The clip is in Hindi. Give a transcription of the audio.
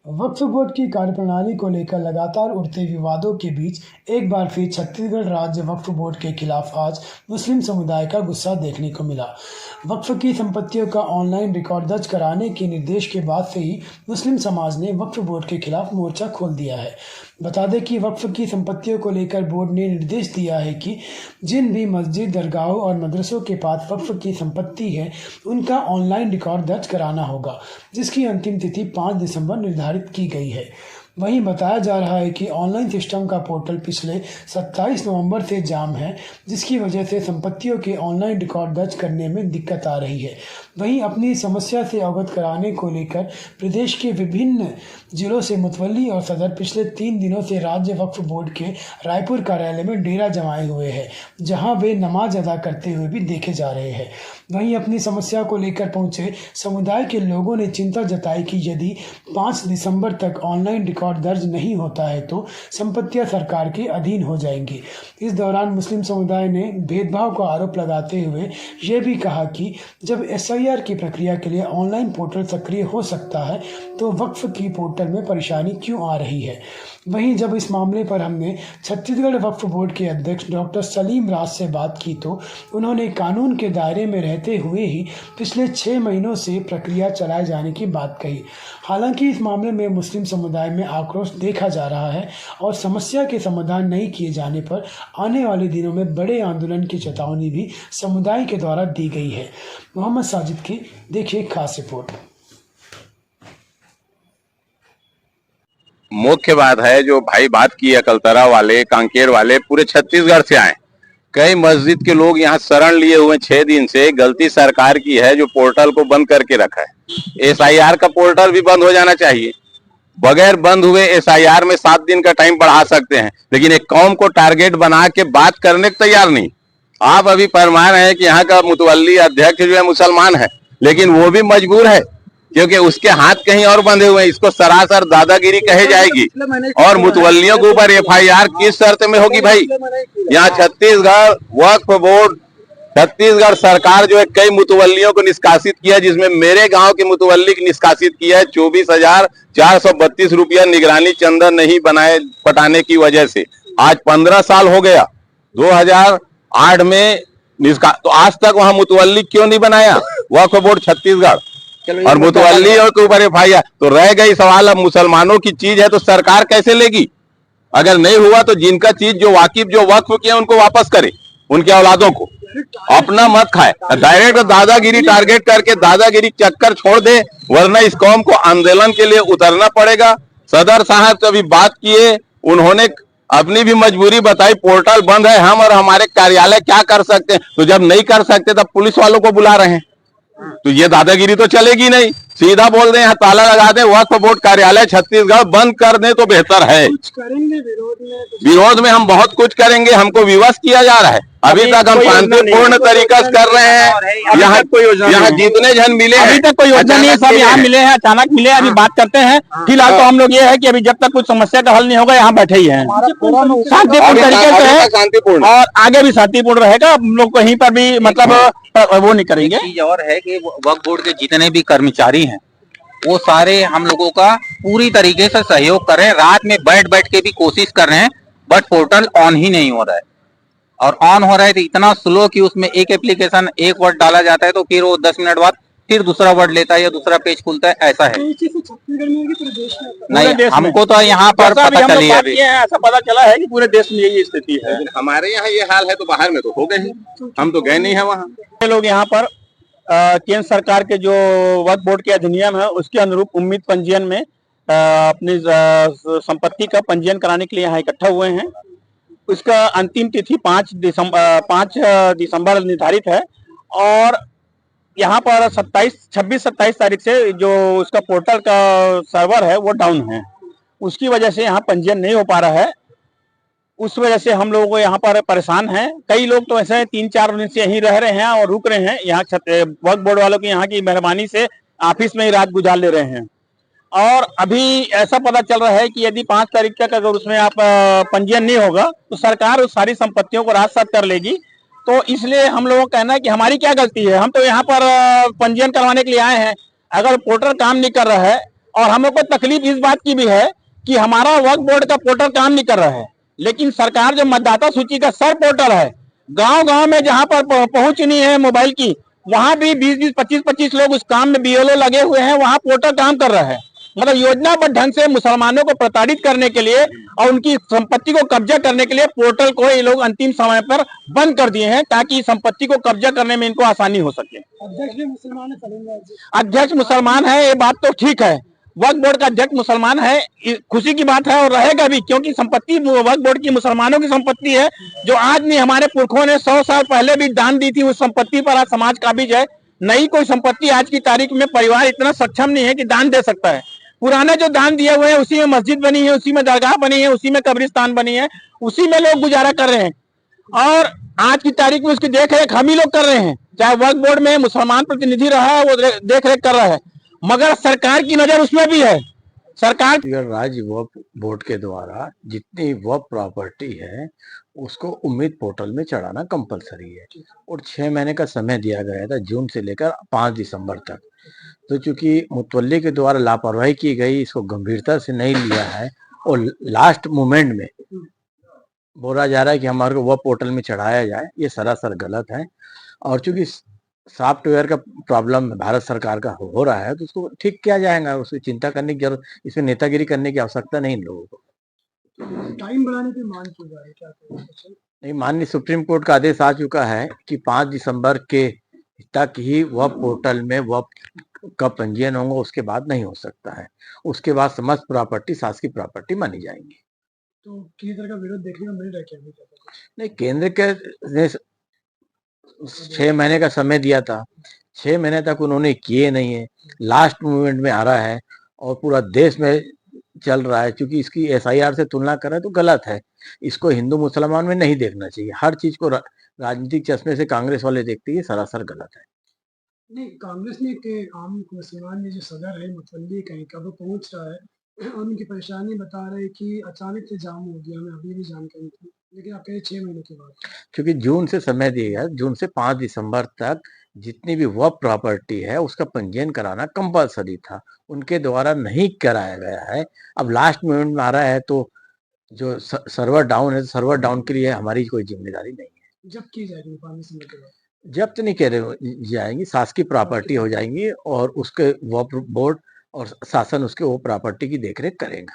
वक्फ बोर्ड की कार्यप्रणाली को लेकर लगातार उठते विवादों के बीच एक बार फिर छत्तीसगढ़ राज्य वक्फ बोर्ड के खिलाफ आज मुस्लिम समुदाय का गुस्सा देखने को मिला। वक्फ की संपत्तियों का ऑनलाइन रिकॉर्ड दर्ज कराने के निर्देश के बाद से ही मुस्लिम समाज ने वक्फ बोर्ड के खिलाफ मोर्चा खोल दिया है। बता दें कि वक्फ की संपत्तियों को लेकर बोर्ड ने निर्देश दिया है कि जिन भी मस्जिद, दरगाहों और मदरसों के पास वक्फ की संपत्ति है, उनका ऑनलाइन रिकॉर्ड दर्ज कराना होगा, जिसकी अंतिम तिथि 5 दिसंबर निर्धारित की गई है। वहीं बताया जा रहा है कि ऑनलाइन सिस्टम का पोर्टल पिछले 27 नवंबर से जाम है, जिसकी वजह से संपत्तियों के ऑनलाइन रिकॉर्ड दर्ज करने में दिक्कत आ रही है। वहीं अपनी समस्या से अवगत कराने को लेकर प्रदेश के विभिन्न जिलों से मुतवल्ली और सदर पिछले 3 दिनों से राज्य वक्फ बोर्ड के रायपुर कार्यालय में डेरा जमाए हुए हैं, जहां वे नमाज अदा करते हुए भी देखे जा रहे हैं। वहीं अपनी समस्या को लेकर पहुंचे समुदाय के लोगों ने चिंता जताई कि यदि 5 दिसंबर तक ऑनलाइन रिकॉर्ड दर्ज नहीं होता है तो संपत्तियां सरकार के अधीन हो जाएंगी। इस दौरान मुस्लिम समुदाय ने भेदभाव का आरोप लगाते हुए ये भी कहा कि जब एसआईआर की प्रक्रिया के लिए ऑनलाइन पोर्टल सक्रिय हो सकता है तो वक्फ की पोर्टल में परेशानी क्यों आ रही है। वहीं जब इस मामले पर हमने छत्तीसगढ़ वक्फ बोर्ड के अध्यक्ष डॉक्टर सलीम राज से बात की तो उन्होंने कानून के दायरे में रहते हुए ही पिछले 6 महीनों से प्रक्रिया चलाए जाने की बात कही। हालांकि इस मामले में मुस्लिम समुदाय में आक्रोश देखा जा रहा है और समस्या के समाधान नहीं किए जाने पर आने वाले दिनों में बड़े आंदोलन की चेतावनी भी समुदाय के द्वारा दी गई है। मोहम्मद साजिद की देखिए खास रिपोर्ट। मुख्य बात है जो भाई बात की अकलतरा वाले, कांकेर वाले पूरे छत्तीसगढ़ से आए। कई मस्जिद के लोग यहाँ शरण लिए हुए 6 दिन से। गलती सरकार की है जो पोर्टल को बंद करके रखा है। एसआईआर का पोर्टल भी बंद हो जाना चाहिए। बगैर बंद हुए एसआईआर में 7 दिन का टाइम बढ़ा सकते हैं, लेकिन एक कौम को टारगेट बना के बात करने को तैयार नहीं। आप अभी फरमा रहे हैं कि यहाँ का मुतवल्ली अध्यक्ष जो है मुसलमान है, लेकिन वो भी मजबूर है क्योंकि उसके हाथ कहीं और बंधे हुए हैं। इसको सरासर दादागिरी कहे जाएगी। और मुतवल्लियों के ऊपर एफआईआर किस शर्त में होगी भाई? यहाँ छत्तीसगढ़ वक्फ बोर्ड, छत्तीसगढ़ सरकार जो है कई मुतवल्लियों को निष्कासित किया, जिसमें मेरे गांव के मुतवल्ली को निष्कासित किया है 24,432 रुपया निगरानी चंदा नहीं बनाए पटाने की वजह से। आज 15 साल हो गया। 2008 में तो आज तक वहां मुतवल्ली क्यों नहीं बनाया वक्फ बोर्ड छत्तीसगढ़? और मुतवल्लियों के ऊपर एफआईआर तो रह गई सवाल। अब मुसलमानों की चीज है तो सरकार कैसे लेगी? अगर नहीं हुआ तो जिनका चीज जो वाकिफ जो वक्फ किया उनको वापस करे, उनके औलादों को। अपना मत खाए, डायरेक्ट दादागिरी टारगेट करके दादागिरी चक्कर छोड़ दे, वरना इस कौम को आंदोलन के लिए उतरना पड़ेगा। सदर साहब कभी बात किए, उन्होंने अपनी भी मजबूरी बताई। पोर्टल बंद है, हम और हमारे कार्यालय क्या कर सकते हैं? तो जब नहीं कर सकते तब पुलिस वालों को बुला रहे हैं, तो ये दादागिरी तो चलेगी नहीं। सीधा बोल दें, यहाँ ताला लगा दें, वक्फ बोर्ड कार्यालय छत्तीसगढ़ बंद कर दें तो बेहतर है। कुछ करेंगे विरोध में हम बहुत कुछ करेंगे। हमको विवश किया जा रहा है। अभी तक हम शांतिपूर्ण तरीका से कर रहे हैं। यहाँ जितने जन मिले अभी तक कोई योजना नहीं है, सब यहाँ मिले हैं, अचानक मिले। अभी बात करते हैं। फिलहाल तो हम लोग ये है कि अभी जब तक कुछ समस्या का हल नहीं होगा यहाँ बैठे ही हैं, शांतिपूर्ण तरीके से है शांतिपूर्ण, और आगे भी शांतिपूर्ण रहेगा। हम लोग कहीं पर भी मतलब वो नहीं करेंगे। एक चीज और है कि वक्फ बोर्ड के जितने भी कर्मचारी हैं वो सारे हम लोगों का पूरी तरीके से सहयोग कर रहे हैं। रात में बैठ बैठ के भी कोशिश कर रहे हैं, बट पोर्टल ऑन ही नहीं हो रहा है। और ऑन हो रहा है तो इतना स्लो कि उसमें एक एप्लीकेशन एक वर्ड डाला जाता है तो फिर वो 10 मिनट बाद फिर दूसरा वर्ड लेता है या दूसरा पेज खुलता है, ऐसा है। नहीं, हमको तो यहाँ पर पता चली है, ऐसा पता चला है कि पूरे देश में यही स्थिति है। हमारे यहाँ ये हाल है तो बाहर में तो हो गए हैं, हम तो गए नहीं है वहाँ। लोग यहाँ पर केंद्र सरकार के जो वक्फ बोर्ड के अधिनियम है उसके अनुरूप उम्मीद पंजीयन में अपनी संपत्ति का पंजीयन कराने के लिए यहाँ इकट्ठा हुए हैं। उसका अंतिम तिथि 5 दिसंबर निर्धारित है और यहाँ पर 26-27 तारीख से जो उसका पोर्टल का सर्वर है वो डाउन है। उसकी वजह से यहाँ पंजीयन नहीं हो पा रहा है। उस वजह से हम लोगों को यहाँ पर परेशान हैं। कई लोग तो ऐसे 3-4 दिन से यहीं रह रहे हैं और रुक रहे हैं। यहाँ वक्फ बोर्ड वालों की यहाँ की मेहरबानी से ऑफिस में ही रात गुजार ले रहे हैं। और अभी ऐसा पता चल रहा है कि यदि 5 तारीख तक अगर उसमें आप पंजीयन नहीं होगा तो सरकार उस सारी संपत्तियों को रात साथ कर लेगी। तो इसलिए हम लोगों का कहना है कि हमारी क्या गलती है? हम तो यहाँ पर पंजीयन करवाने के लिए आए हैं। अगर पोर्टल काम नहीं कर रहा है और हम लोग को तकलीफ इस बात की भी है कि हमारा वक्फ बोर्ड का पोर्टल काम नहीं कर रहा है, लेकिन सरकार जो मतदाता सूची का सर पोर्टल है, गांव गांव में जहां पर पहुंच नहीं है मोबाइल की, वहां भी 20-20, 25-25 लोग उस काम में बीएलओ लगे हुए हैं, वहां पोर्टल काम कर रहा है। मतलब योजनाबद्ध ढंग से मुसलमानों को प्रताड़ित करने के लिए और उनकी संपत्ति को कब्जा करने के लिए पोर्टल को ये लोग अंतिम समय पर बंद कर दिए हैं, ताकि संपत्ति को कब्जा करने में इनको आसानी हो सके। अध्यक्ष भी मुसलमान है, अध्यक्ष मुसलमान है, ये बात तो ठीक है, वक्फ बोर्ड का अध्यक्ष मुसलमान है, खुशी की बात है और रहेगा भी, क्योंकि संपत्ति वक्फ बोर्ड की मुसलमानों की संपत्ति है, जो आज नहीं हमारे पुरखों ने 100 साल पहले भी दान दी थी, उस संपत्ति पर आज समाज काबिज है। नई कोई संपत्ति आज की तारीख में परिवार इतना सक्षम नहीं है कि दान दे सकता है। पुराने जो दान दिए हुए हैं उसी में मस्जिद बनी है, उसी में दरगाह बनी है, उसी में कब्रिस्तान बनी है, उसी में लोग गुजारा कर रहे हैं और आज की तारीख में उसकी देख रेख हम ही लोग कर रहे हैं। चाहे वक्फ बोर्ड में मुसलमान प्रतिनिधि रहा है, वो देख रेख कर रहा है, मगर सरकार की नजर उसमें भी है। सरकार राज्य वक्फ बोर्ड के द्वारा जितनी वक्फ प्रॉपर्टी है उसको उम्मीद पोर्टल में चढ़ाना कंपलसरी है और 6 महीने का समय दिया गया था, जून से लेकर 5 दिसंबर तक। तो चूंकि मुतवल्ली के द्वारा लापरवाही की गई, इसको गंभीरता से नहीं लिया है और लास्ट मोमेंट में बोला जा रहा है कि हमारे को वक्फ पोर्टल में चढ़ाया जाए, ये सरासर गलत है। और चूंकि सॉफ्टवेयर का प्रॉब्लम भारत सरकार का हो रहा है तो उसको ठीक किया जाएगा, उसकी चिंता करने की जरूरत, इसमें नेतागिरी करने की आवश्यकता नहीं इन लोगों को। टाइम बढ़ाने की मांग की जा रही है, क्या करें? नहीं, माननीय सुप्रीम कोर्ट का आदेश आ चुका है कि 5 दिसंबर के तक ही वक्फ पोर्टल में वक्फ का पंजीयन होगा, उसके बाद नहीं हो सकता है। उसके बाद समस्त प्रॉपर्टी शासकीय प्रॉपर्टी मानी जाएंगी। तो किसी तरह का विरोध देखने को मिल रहा है क्या अभी तक? नहीं, केंद्र के ने 6 महीने का समय दिया था, 6 महीने तक उन्होंने किए नहीं है, लास्ट मोमेंट में आ रहा है और पूरा देश में चल रहा है। क्योंकि इसकी एसआईआर से तुलना करें तो गलत है, इसको हिंदू मुसलमान में नहीं देखना चाहिए, हर चीज को राजनीतिक चश्मे से कांग्रेस वाले देखते हैं, सरासर गलत है। नहीं, कांग्रेस ने के आम मुसलमान ने जो सदर है मुतवल्ली कहीं का वो पहुंच रहा है और उनकी परेशानी बता रहे हैं कि अचानक से जाम हो गया, हमें अभी भी जानकारी थी, लेकिन आप कहे 6 महीने के बाद। क्योंकि जून से समय दिया गया, जून से 5 दिसंबर तक जितनी भी वक्फ प्रॉपर्टी है उसका पंजीयन कराना कंपलसरी था, उनके द्वारा नहीं कराया गया है। अब लास्ट मोमेंट में आ रहा है तो जो सर्वर डाउन है, सर्वर डाउन के लिए हमारी कोई जिम्मेदारी नहीं है। जब की जाएगी 5 दिसंबर के बाद? जब्त नहीं कह रहे जाएंगी, शासकीय प्रॉपर्टी हो जाएंगी और उसके वक्फ बोर्ड और शासन उसके वो प्रॉपर्टी की देखरेख करेगा।